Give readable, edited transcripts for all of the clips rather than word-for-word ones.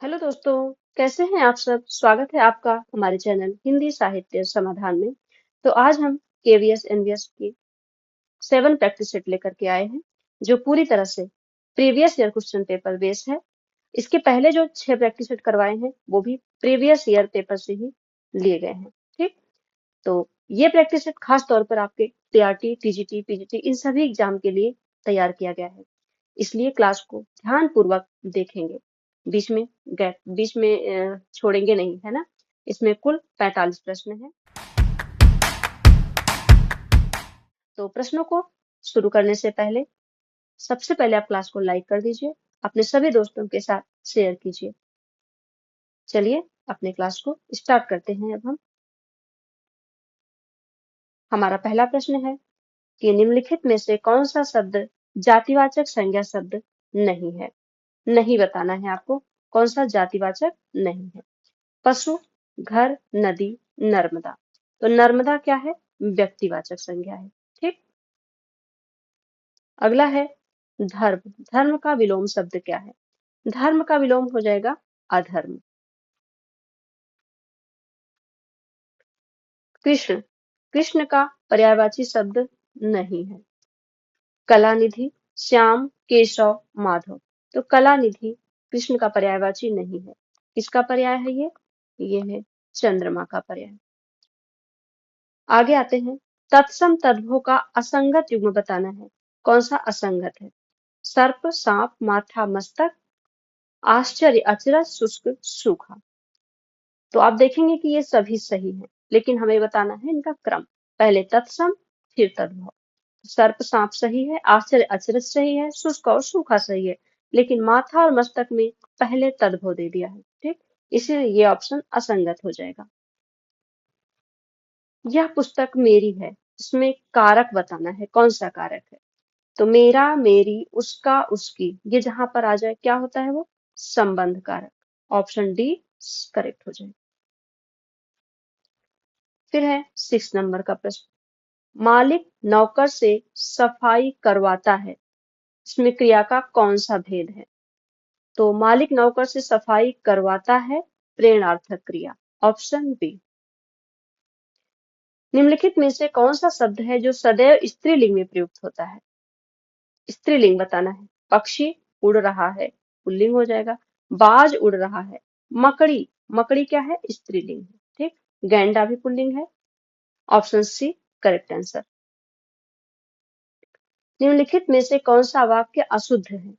Hello दोस्तों, कैसे हैं आप सब। स्वागत है आपका हमारे चैनल हिंदी साहित्य समाधान में। तो आज हम केवीएस एनवीएस की 7 प्रैक्टिस सेट लेकर के आए हैं, जो पूरी तरह से previous year question paper based है। इसके पहले जो 6 प्रैक्टिस सेट करवाए हैं वो भी प्रीवियस ईयर पेपर से ही लिए गए हैं। ठीक, तो ये प्रैक्टिस सेट खास तौर पर आपके टीआरटी, टीजीटी, पीजीटी इन सभी एग्जाम के लिए तैयार किया गया है। इसलिए क्लास को ध्यान पूर्वक देखेंगे, बीच में छोड़ेंगे नहीं, है ना। इसमें कुल 45 प्रश्न हैं। तो प्रश्नों को शुरू करने से पहले सबसे पहले आप क्लास को लाइक कर दीजिए, अपने सभी दोस्तों के साथ शेयर कीजिए। चलिए अपने क्लास को स्टार्ट करते हैं। अब हम हमारा पहला प्रश्न है कि निम्नलिखित में से कौन सा शब्द जातिवाचक संज्ञा शब्द नहीं है। नहीं बताना है आपको, कौन सा जातिवाचक नहीं है। पशु, घर, नदी, नर्मदा। तो नर्मदा क्या है, व्यक्तिवाचक संज्ञा है। ठीक, अगला है धर्म। धर्म का विलोम शब्द क्या है। धर्म का विलोम हो जाएगा अधर्म। कृष्ण, कृष्ण का पर्यायवाची शब्द नहीं है। कलानिधि, श्याम, केशव, माधव। तो कलानिधि कृष्ण का पर्यायवाची नहीं है। किसका पर्याय है ये है चंद्रमा का पर्याय। आगे आते हैं, तत्सम तद्भव का असंगत युग्म बताना है। कौन सा असंगत है। सर्प, सांप, माथा, मस्तक, आश्चर्य, अचरज, शुष्क, सूखा। तो आप देखेंगे कि ये सभी सही है, लेकिन हमें बताना है इनका क्रम। पहले तत्सम, फिर तद्भव। सर्प सांप सही है, आश्चर्य अचरज सही है, शुष्क और सूखा सही है, लेकिन माथा और मस्तक में पहले तद्भव दे दिया है। ठीक, इसीलिए ये ऑप्शन असंगत हो जाएगा। यह पुस्तक मेरी है, इसमें कारक बताना है, कौन सा कारक है। तो मेरा, मेरी, उसका, उसकी, ये जहां पर आ जाए क्या होता है वो संबंध कारक। ऑप्शन डी करेक्ट हो जाए। फिर है 6 नंबर का प्रश्न, मालिक नौकर से सफाई करवाता है, इसमें क्रिया का कौन सा भेद है। तो मालिक नौकर से सफाई करवाता है, प्रेरणार्थक क्रिया। Option B. निम्नलिखित में से कौन सा शब्द है जो सदैव स्त्रीलिंग में प्रयुक्त होता है। स्त्रीलिंग बताना है। पक्षी उड़ रहा है, पुल्लिंग हो जाएगा। बाज उड़ रहा है। मकड़ी, मकड़ी क्या है, स्त्रीलिंग है। ठीक, गैंडा भी पुल्लिंग है। Option C correct answer. निम्नलिखित में से कौन सा वाक्य अशुद्ध है।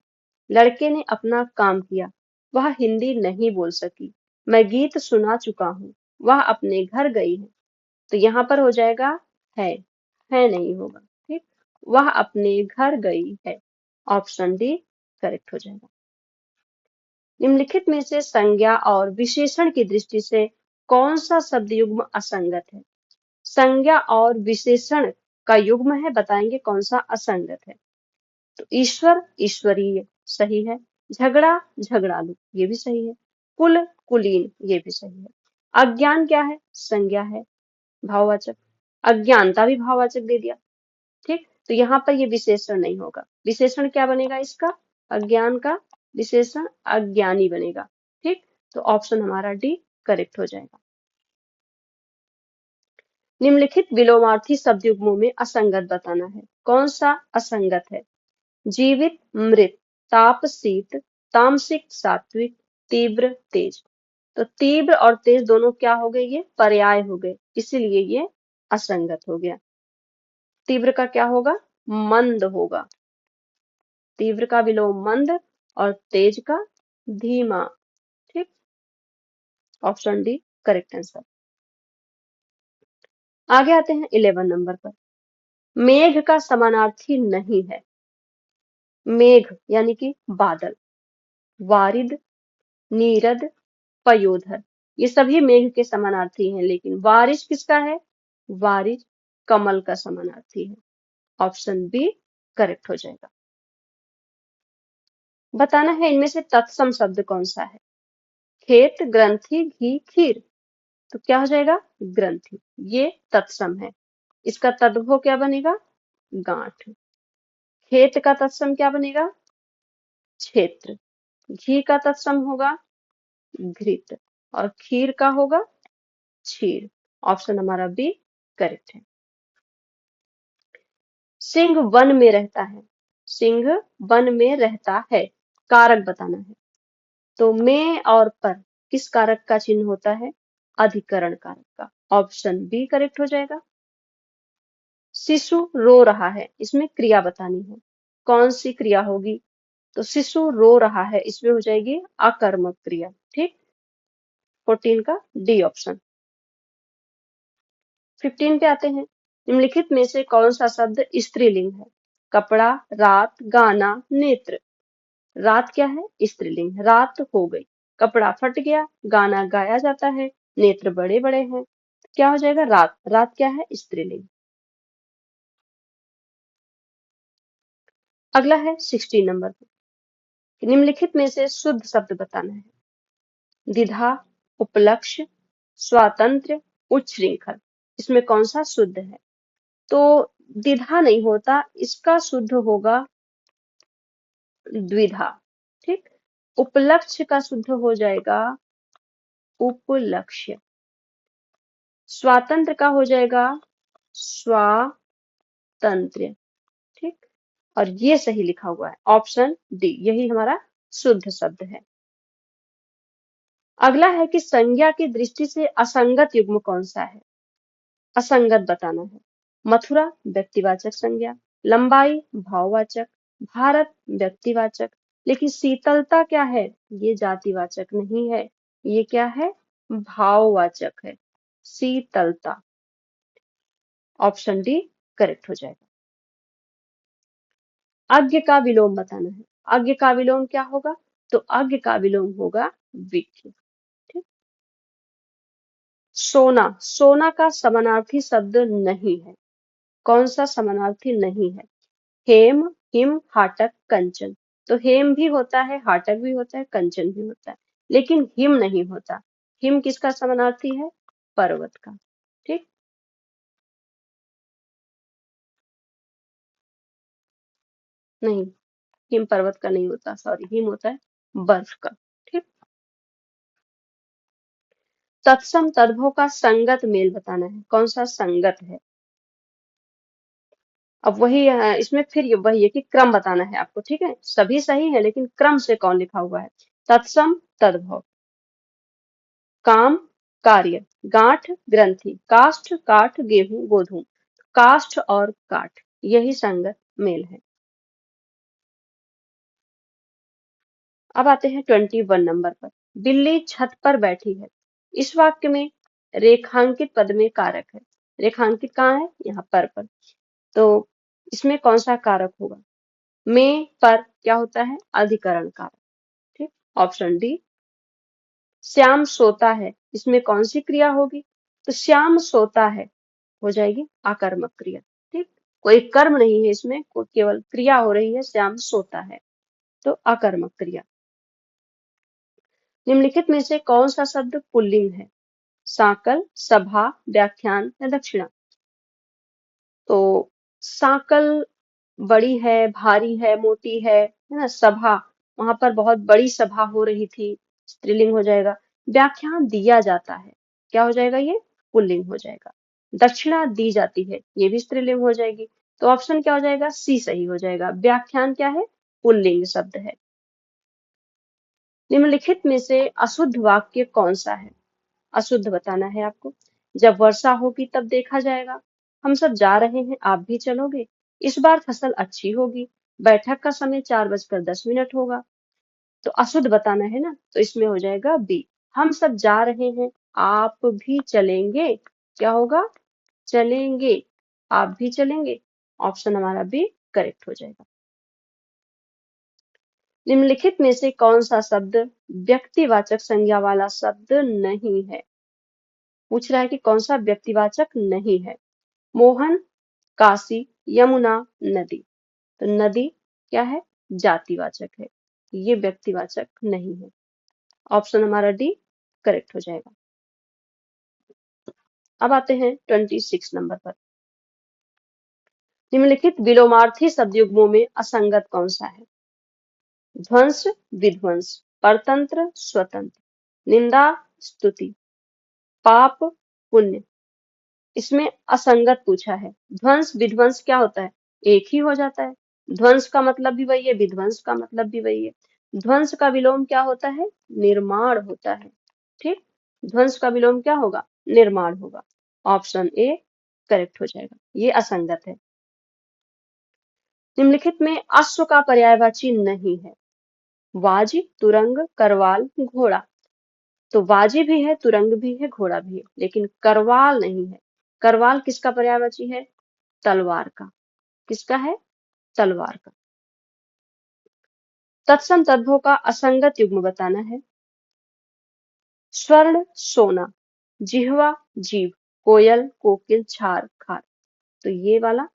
लड़के ने अपना काम किया, वह हिंदी नहीं बोल सकी। मैं गीत सुना चुका हूँ, वह अपने घर गई है। तो यहाँ पर हो जाएगा है नहीं होगा। ठीक, वह अपने घर गई है। ऑप्शन डी करेक्ट हो जाएगा। निम्नलिखित में से संज्ञा और विशेषण की दृष्टि से कौन सा शब्द युग्म असंगत है। संज्ञा और विशेषण का युग्म है, बताएंगे कौन सा असंगत है। तो ईश्वर, ईश्वरीय सही है। झगड़ा, झगड़ालू ये भी सही है। कुल, कुलीन ये भी सही है। अज्ञान क्या है, संज्ञा है, भाववाचक। अज्ञानता भी भाववाचक दे दिया। ठीक, तो यहाँ पर ये विशेषण नहीं होगा। विशेषण क्या बनेगा इसका, अज्ञान का विशेषण अज्ञानी बनेगा। ठीक, तो ऑप्शन हमारा डी करेक्ट हो जाएगा। निम्नलिखित विलोमार्थी शब्द युग्मों में असंगत बताना है। कौन सा असंगत है। जीवित, मृत, ताप, शीत, तामसिक, सात्विक, तीव्र, तेज। तो तीव्र और तेज दोनों क्या हो गए, ये पर्याय हो गए, इसीलिए ये असंगत हो गया। तीव्र का क्या होगा, मंद होगा। तीव्र का विलोम मंद और तेज का धीमा। ठीक, ऑप्शन डी करेक्ट आंसर। आगे आते हैं 11 नंबर पर। मेघ का समानार्थी नहीं है। मेघ यानी कि बादल, वारिद, नीरद, पयोधर ये सभी मेघ के समानार्थी हैं, लेकिन बारिश किसका है, बारिश कमल का समानार्थी है। ऑप्शन बी करेक्ट हो जाएगा। बताना है इनमें से तत्सम शब्द कौन सा है। खेत, ग्रंथि, घी, खीर। तो क्या हो जाएगा, ग्रंथि, ये तत्सम है। इसका तद्भव क्या बनेगा, गांठ। खेत का तत्सम क्या बनेगा, क्षेत्र। घी का तत्सम होगा घृत, और खीर का होगा क्षीर। ऑप्शन हमारा बी करेक्ट है। सिंह वन में रहता है, सिंह वन में रहता है, कारक बताना है। तो में और पर किस कारक का चिन्ह होता है? अधिकरण कारक का। ऑप्शन बी करेक्ट हो जाएगा। शिशु रो रहा है, इसमें क्रिया बतानी है, कौन सी क्रिया होगी? तो शिशु रो रहा है, इसमें हो जाएगी आकर्मक क्रिया। ठीक, 14 का डी ऑप्शन। 15 पे आते हैं। निम्नलिखित में से कौन सा शब्द स्त्रीलिंग है? कपड़ा, रात, गाना, नेत्र। रात क्या है? स्त्रीलिंग, रात हो गई, कपड़ा फट गया, गाना गाया जाता है, नेत्र बड़े बड़े हैं, क्या हो जाएगा? रात। रात क्या है? स्त्रीलिंग। अगला है 16 नंबर पे। निम्नलिखित में से शुद्ध शब्द बताना है। द्विधा, उपलक्ष्य, स्वातंत्र्य, उच्छृंखल। इसमें कौन सा शुद्ध है? तो द्विधा नहीं होता, इसका शुद्ध होगा द्विधा। ठीक, उपलक्ष्य का शुद्ध हो जाएगा उपलक्ष्य, स्वातंत्र का हो जाएगा स्वातंत्र्य। ठीक, और ये सही लिखा हुआ है, ऑप्शन डी, यही हमारा शुद्ध शब्द है। अगला है कि संज्ञा की दृष्टि से असंगत युग्म कौन सा है? असंगत बताना है। मथुरा व्यक्तिवाचक संज्ञा, लंबाई भाववाचक, भारत व्यक्तिवाचक, लेकिन शीतलता क्या है? ये जातिवाचक नहीं है, ये क्या है? भाववाचक है, शीतलता। ऑप्शन डी करेक्ट हो जाएगा। अज्ञ का विलोम बताना है। अज्ञ का विलोम क्या होगा? तो अज्ञ का विलोम होगा विज्ञ। ठीक, सोना, सोना का समानार्थी शब्द नहीं है, कौन सा समानार्थी नहीं है? हेम, हिम, हाटक, कंचन। तो हेम भी होता है, हाटक भी होता है, कंचन भी होता है, लेकिन हिम नहीं होता। हिम किसका समानार्थी है? पर्वत का। ठीक, नहीं, हिम पर्वत का नहीं होता, सॉरी, हिम होता है बर्फ का। ठीक, तत्सम तद्भव का संगत मेल बताना है, कौन सा संगत है? अब वही इसमें फिर वही है कि क्रम बताना है आपको। ठीक है, सभी सही है, लेकिन क्रम से कौन लिखा हुआ है? तत्सम तद्भव, काम कार्य, गांठ ग्रंथि, काष्ठ काठ, गेहूं गोधूम। काष्ठ और काठ, यही संगत मेल है। अब आते हैं 21 नंबर पर। बिल्ली छत पर बैठी है, इस वाक्य में रेखांकित पद में कारक है। रेखांकित कहाँ है? यहाँ पर। तो इसमें कौन सा कारक होगा? में पर क्या होता है? अधिकरण कारक। ठीक, ऑप्शन डी। श्याम सोता है, इसमें कौन सी क्रिया होगी? तो श्याम सोता है हो जाएगी आकर्मक क्रिया। ठीक, कोई कर्म नहीं है इसमें, केवल क्रिया हो रही है, श्याम सोता है, तो आकर्मक क्रिया। निम्नलिखित में से कौन सा शब्द पुल्लिंग है? साकल, सभा, व्याख्यान या दक्षिणा। तो साकल बड़ी है, भारी है, मोटी है ना। सभा, वहां पर बहुत बड़ी सभा हो रही थी, स्त्रीलिंग हो जाएगा। व्याख्यान दिया जाता है, क्या हो जाएगा? ये पुल्लिंग हो जाएगा। दक्षिणा दी जाती है, ये भी स्त्रीलिंग हो जाएगी। तो ऑप्शन क्या हो जाएगा? सी सही हो जाएगा। व्याख्यान क्या है? पुल्लिंग शब्द है। निम्नलिखित में से अशुद्ध वाक्य कौन सा है? अशुद्ध बताना है आपको। जब वर्षा होगी तब देखा जाएगा, हम सब जा रहे हैं आप भी चलोगे, इस बार फसल अच्छी होगी, बैठक का समय 4:10 होगा। तो अशुद्ध बताना है ना, तो इसमें हो जाएगा बी, हम सब जा रहे हैं आप भी चलेंगे, क्या होगा? चलेंगे, आप भी चलेंगे। ऑप्शन हमारा बी करेक्ट हो जाएगा। निम्नलिखित में से कौन सा शब्द व्यक्तिवाचक संज्ञा वाला शब्द नहीं है? पूछ रहा है कि कौन सा व्यक्तिवाचक नहीं है। मोहन, काशी, यमुना, नदी। तो नदी क्या है? जातिवाचक है, ये व्यक्तिवाचक नहीं है। ऑप्शन हमारा डी करेक्ट हो जाएगा। अब आते हैं 26 नंबर पर। निम्नलिखित विलोमार्थी शब्द युग्मों में असंगत कौन सा है? ध्वंस, विध्वंस, परतंत्र, स्वतंत्र। निंदा स्तुति, पाप पुण्य, इसमें असंगत पूछा है। ध्वंस विध्वंस क्या होता है, एक ही हो जाता है। ध्वंस का मतलब भी वही है, विध्वंस का मतलब भी वही है। ध्वंस का विलोम क्या होता है, निर्माण होता है। ठीक, ध्वंस का विलोम क्या होगा, निर्माण होगा। ऑप्शन ए करेक्ट हो जाएगा, ये असंगत है। निम्नलिखित में अश्व का पर्यायवाची नहीं है। वाजी, तुरंग, करवाल, घोड़ा। तो वाजी भी है, तुरंग भी है, घोड़ा भी है, लेकिन करवाल नहीं है। करवाल किसका पर्यायवाची है, तलवार का। किसका है, तलवार का। तत्सम तद्भव का असंगत युग्म बताना है। स्वर्ण सोना, जिह्वा जीव, कोयल कोकिल, छार खार। तो ये वाला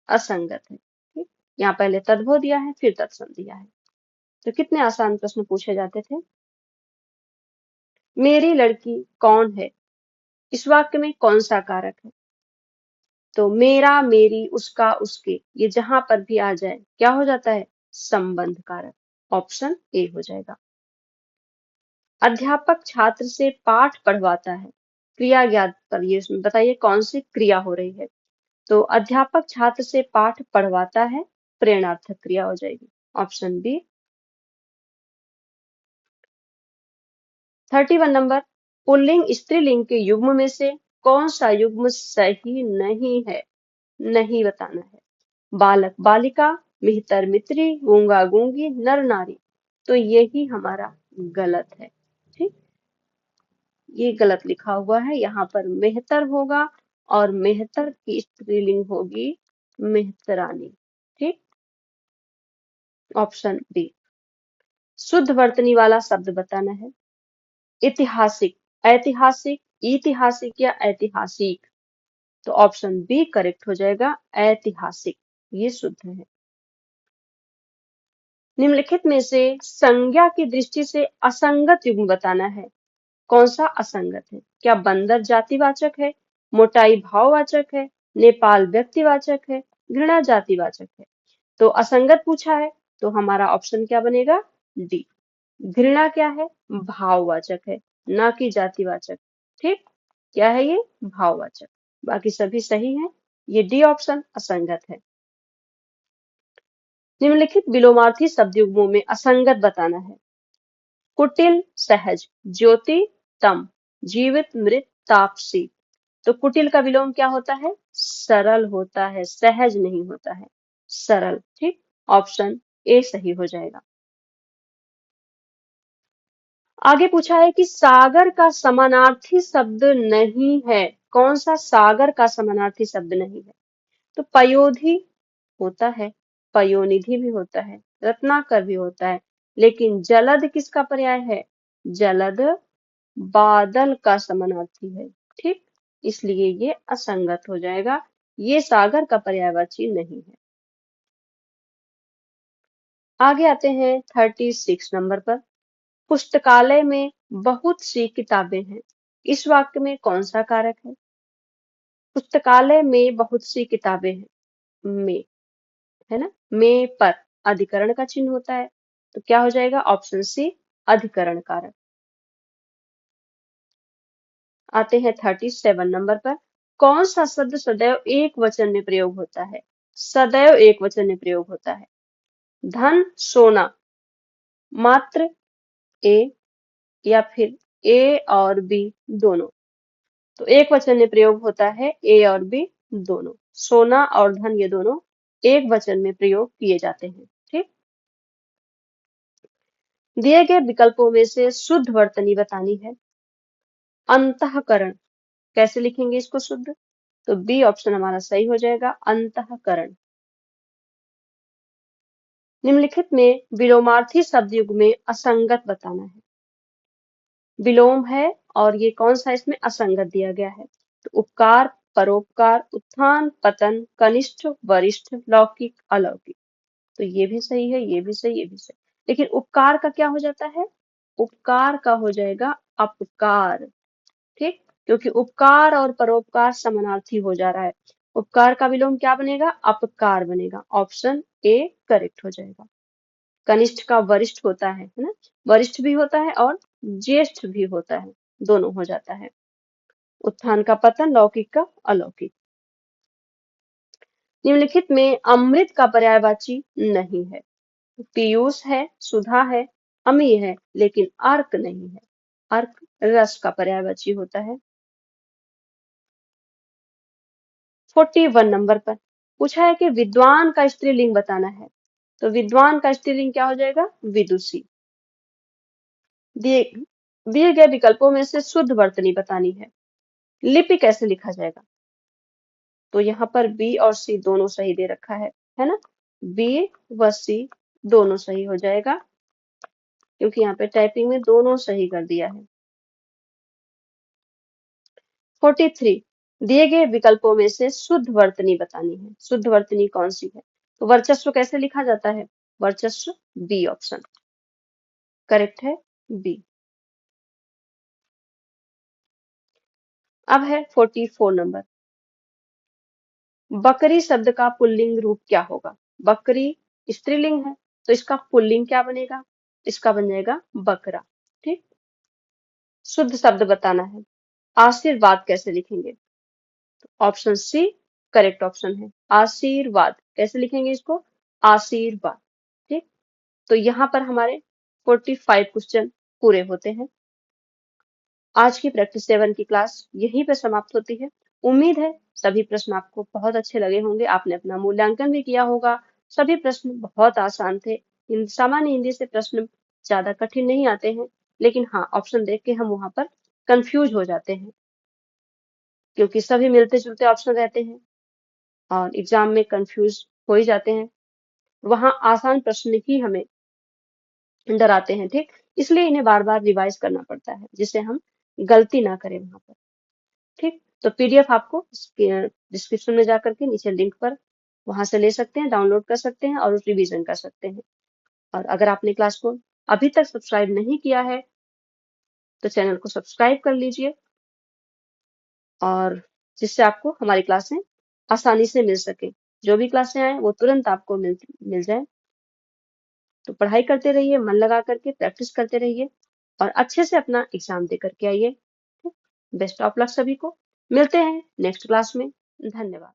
असंगत है। ठीक, यहाँ पहले तद्भव दिया है, फिर तत्सम दिया है। तो कितने आसान प्रश्न पूछे जाते थे। मेरी लड़की कौन है, इस वाक्य में कौन सा कारक है। तो मेरा, मेरी, उसका, उसके, ये जहां पर भी आ जाए क्या हो जाता है, संबंध कारक। ऑप्शन ए हो जाएगा। अध्यापक छात्र से पाठ पढ़वाता है, क्रिया ज्ञात करिए, इसमें बताइए कौन सी क्रिया हो रही है। तो अध्यापक छात्र से पाठ पढ़वाता है, प्रेरणार्थक क्रिया हो जाएगी। Option B. 31 नंबर, पुल्लिंग स्त्रीलिंग के युग्म में से कौन सा युग्म सही नहीं है, नहीं बताना है। बालक बालिका, मिहितर मित्री, गूंगा गूंगी, नर नारी। तो यही हमारा गलत है। ठीक, ये गलत लिखा हुआ है, यहाँ पर मेहतर होगा और मेहतर की स्त्रीलिंग होगी मेहतरानी। ठीक, ऑप्शन बी। शुद्ध वर्तनी वाला शब्द बताना है। ऐतिहासिक, ऐतिहासिक, ऐतिहासिक या ऐतिहासिक। तो ऑप्शन बी करेक्ट हो जाएगा, ऐतिहासिक, ये शुद्ध है। निम्नलिखित में से संज्ञा की दृष्टि से असंगत युग्म बताना है। कौन सा असंगत है, क्या बंदर जातिवाचक है, मोटाई भाववाचक है, नेपाल व्यक्तिवाचक है, घृणा जातिवाचक है। तो असंगत पूछा है, तो हमारा ऑप्शन क्या बनेगा, डी। घृणा क्या है, भाववाचक है, ना कि जातिवाचक। ठीक, क्या है ये, भाववाचक। बाकी सभी सही है, ये डी ऑप्शन असंगत है। निम्नलिखित विलोमार्थी शब्द युग्मों में असंगत बताना है। कुटिल सहज, ज्योति तम, जीवित मृत तापसी। तो कुटिल का विलोम क्या होता है, सरल होता है, सहज नहीं होता है, सरल। ठीक, ऑप्शन ए सही हो जाएगा। आगे पूछा है कि सागर का समानार्थी शब्द नहीं है। कौन सा सागर का समानार्थी शब्द नहीं है। तो पयोधि होता है, पयोनिधि भी होता है, रत्नाकर भी होता है, लेकिन जलद किसका पर्याय है, जलद बादल का समानार्थी है। ठीक, इसलिए ये असंगत हो जाएगा, ये सागर का पर्यायवाची नहीं है। आगे आते हैं 36 नंबर पर। पुस्तकालय में बहुत सी किताबें हैं, इस वाक्य में कौन सा कारक है। पुस्तकालय में बहुत सी किताबें हैं, में, है ना, में पर अधिकरण का चिन्ह होता है, तो क्या हो जाएगा, ऑप्शन सी अधिकरण कारक। आते हैं 37 नंबर पर। कौन सा शब्द सदैव एक वचन में प्रयोग होता है, सदैव एक वचन में प्रयोग होता है। धन सोना, मात्र ए, या फिर ए और बी दोनों। तो एक वचन में प्रयोग होता है ए और बी दोनों, सोना और धन ये दोनों एक वचन में प्रयोग किए जाते हैं। ठीक, दिए गए विकल्पों में से शुद्ध वर्तनी बतानी है। अंतःकरण, कैसे लिखेंगे इसको शुद्ध, तो बी ऑप्शन हमारा सही हो जाएगा, अंतःकरण। निम्नलिखित में विलोमार्थी शब्द युग में असंगत बताना है। विलोम है और ये कौन सा इसमें असंगत दिया गया है। तो उपकार, परोपकार, उत्थान पतन, कनिष्ठ वरिष्ठ, लौकिक अलौकिक। तो ये भी सही है, ये भी सही, ये भी सही, लेकिन उपकार का क्या हो जाता है, उपकार का हो जाएगा अपकार। ठीक, क्योंकि उपकार और परोपकार समानार्थी हो जा रहा है, उपकार का विलोम क्या बनेगा, अपकार बनेगा। ऑप्शन ए करेक्ट हो जाएगा। कनिष्ठ का वरिष्ठ होता है ना, वरिष्ठ भी होता है और ज्येष्ठ भी होता है, दोनों हो जाता है। उत्थान का पतन, लौकिक का अलौकिक। निम्नलिखित में अमृत का पर्यायवाची नहीं है। पीयूष है, सुधा है, अमी है, लेकिन अर्क नहीं है। अर्क रस का पर्यायवाची होता है। 41 नंबर पर पूछा है कि विद्वान का स्त्रीलिंग बताना है। तो विद्वान का स्त्रीलिंग क्या हो जाएगा? विदुषी। दिए दिए गए विकल्पों में से शुद्ध वर्तनी बतानी है। लिपि कैसे लिखा जाएगा? तो यहाँ पर बी और सी दोनों सही दे रखा है ना? बी व सी दोनों सही हो जाएगा, क्योंकि यहाँ पे टाइपिंग में दोनों सही कर दिया है। 43 दिए गए विकल्पों में से शुद्ध वर्तनी बतानी है। शुद्ध वर्तनी कौन सी है? तो वर्चस्व कैसे लिखा जाता है? वर्चस्व बी ऑप्शन करेक्ट है, बी। अब है 44 नंबर। बकरी शब्द का पुल्लिंग रूप क्या होगा? बकरी स्त्रीलिंग है, तो इसका पुल्लिंग क्या बनेगा? इसका बन जाएगा बकरा। ठीक, शुद्ध शब्द बताना है। आशीर्वाद कैसे लिखेंगे? ऑप्शन सी करेक्ट ऑप्शन है, आशीर्वाद। कैसे लिखेंगे इसको? आशीर्वाद। ठीक, तो यहाँ पर हमारे 45 क्वेश्चन पूरे होते हैं। आज की प्रैक्टिस 7 की क्लास यहीं पर समाप्त होती है। उम्मीद है सभी प्रश्न आपको बहुत अच्छे लगे होंगे, आपने अपना मूल्यांकन भी किया होगा। सभी प्रश्न बहुत आसान थे। सामान्य हिंदी से प्रश्न ज्यादा कठिन नहीं आते हैं, लेकिन हाँ, ऑप्शन देख के हम वहां पर कंफ्यूज हो जाते हैं, क्योंकि सभी मिलते जुलते ऑप्शन रहते हैं और एग्जाम में कंफ्यूज हो ही जाते हैं। वहां आसान प्रश्न ही हमें डराते हैं। ठीक, इसलिए इन्हें बार बार रिवाइज करना पड़ता है, जिससे हम गलती ना करें वहां पर। ठीक, तो पीडीएफ आपको डिस्क्रिप्शन में जाकर के नीचे लिंक पर वहां से ले सकते हैं, डाउनलोड कर सकते हैं और रिवीजन कर सकते हैं। और अगर आपने क्लास को अभी तक सब्सक्राइब नहीं किया है तो चैनल को सब्सक्राइब कर लीजिए, और जिससे आपको हमारी क्लासें आसानी से मिल सके। जो भी क्लासें आए वो तुरंत आपको मिल जाए। तो पढ़ाई करते रहिए, मन लगा करके प्रैक्टिस करते रहिए और अच्छे से अपना एग्जाम दे करके आइए। बेस्ट ऑफ लक सभी को। मिलते हैं नेक्स्ट क्लास में। धन्यवाद।